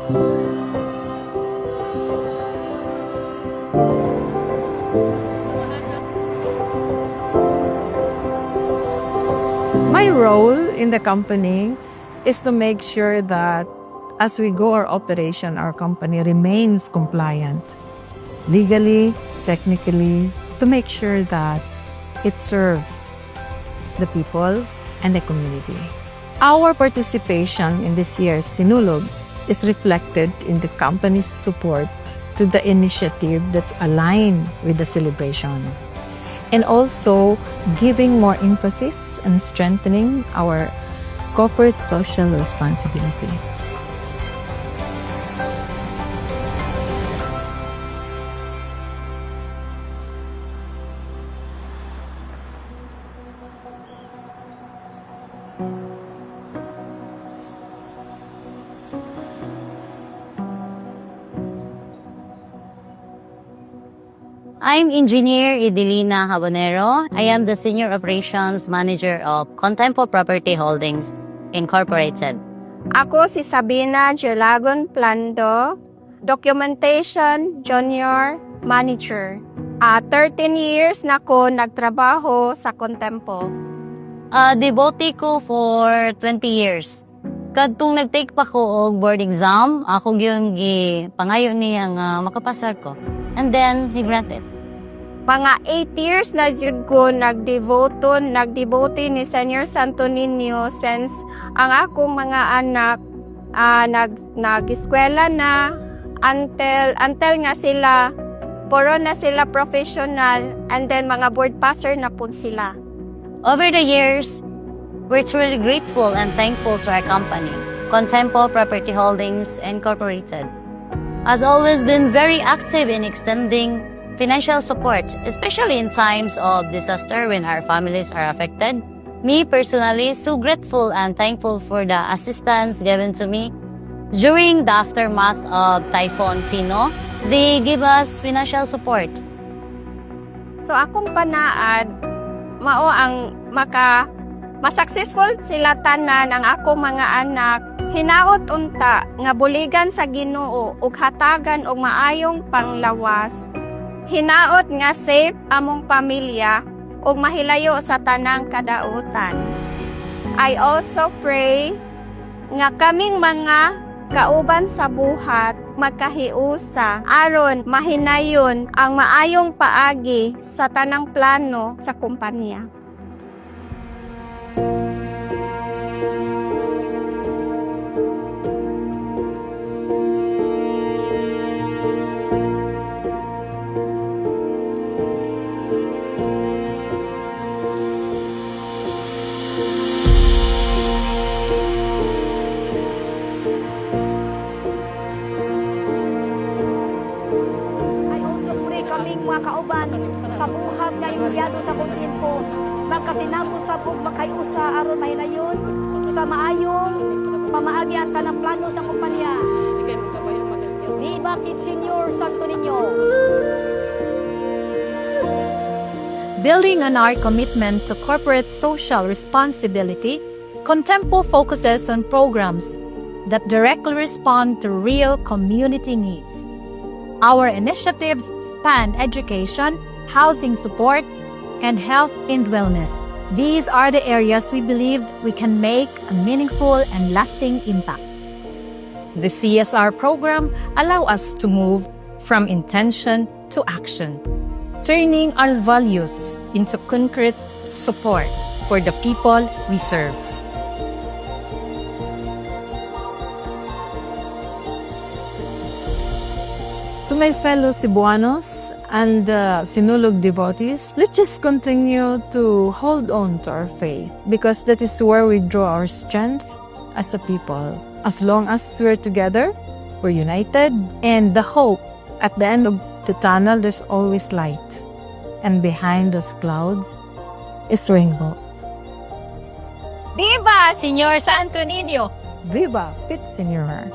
My role in the company is to make sure that as we go our operation, our company remains compliant legally, technically, to make sure that it serves the people and the community. Our participation in this year's Sinulog is reflected in the company's support to the initiative that's aligned with the celebration, and also giving more emphasis and strengthening our corporate social responsibility. I'm Engineer Idelina Habanero. I am the Senior Operations Manager of Contempo Property Holdings, Incorporated. Ako si Sabina Gelagon Plando, Documentation Junior Manager. 13 years na ko nagtrabaho sa Contempo. Devotee ko for 20 years. Kadtong nag-take pa ko og board exam, ako yung pangayo niya nga makapasar ko. And then, he granted. Mga 8 years na jud ko nagdevote ni Senior Santo Niño since ang akong mga anak nag-eskwela na until nga sila puro na sila professional, and then mga board passer na po sila. Over the years, we're truly grateful and thankful to our company, Contempo Property Holdings Incorporated. Has always been very active in extending financial support, especially in times of disaster when our families are affected. Me personally, so grateful and thankful for the assistance given to me during the aftermath of Typhoon Tino. They give us financial support. So akong panaad, mao ang masuccessful sila tanan ang akong mga anak. Hinaot unta nga buligan sa Ginoo ug hatagan og maayong panglawas. Hinaot nga safe among pamilya ug mahilayo sa tanang kadautan. I also pray nga kaming mga kauban sa buhat magkahiusa aron mahinayon ang maayong paagi sa tanang plano sa kumpanya. Kaming mga kauban sa buhat ngayong biyado sa Contempo, magkasinabot sa bug makayusa aron mahinayon sa maayong pamaagi ang tanang plano sa kumpanya. Viva Kid Senior Santo Niño. Building on our commitment to corporate social responsibility, Contempo focuses on programs that directly respond to real community needs. Our initiatives span education, housing support, and health and wellness. These are the areas we believe we can make a meaningful and lasting impact. The CSR program allows us to move from intention to action, turning our values into concrete support for the people we serve. To my fellow Cebuanos and Sinulog devotees, let's just continue to hold on to our faith, because that is where we draw our strength as a people. As long as we're together, we're united, and the hope at the end of the tunnel, there's always light. And behind those clouds is rainbow. Viva Senior Santo Niño! Viva Pit Senior!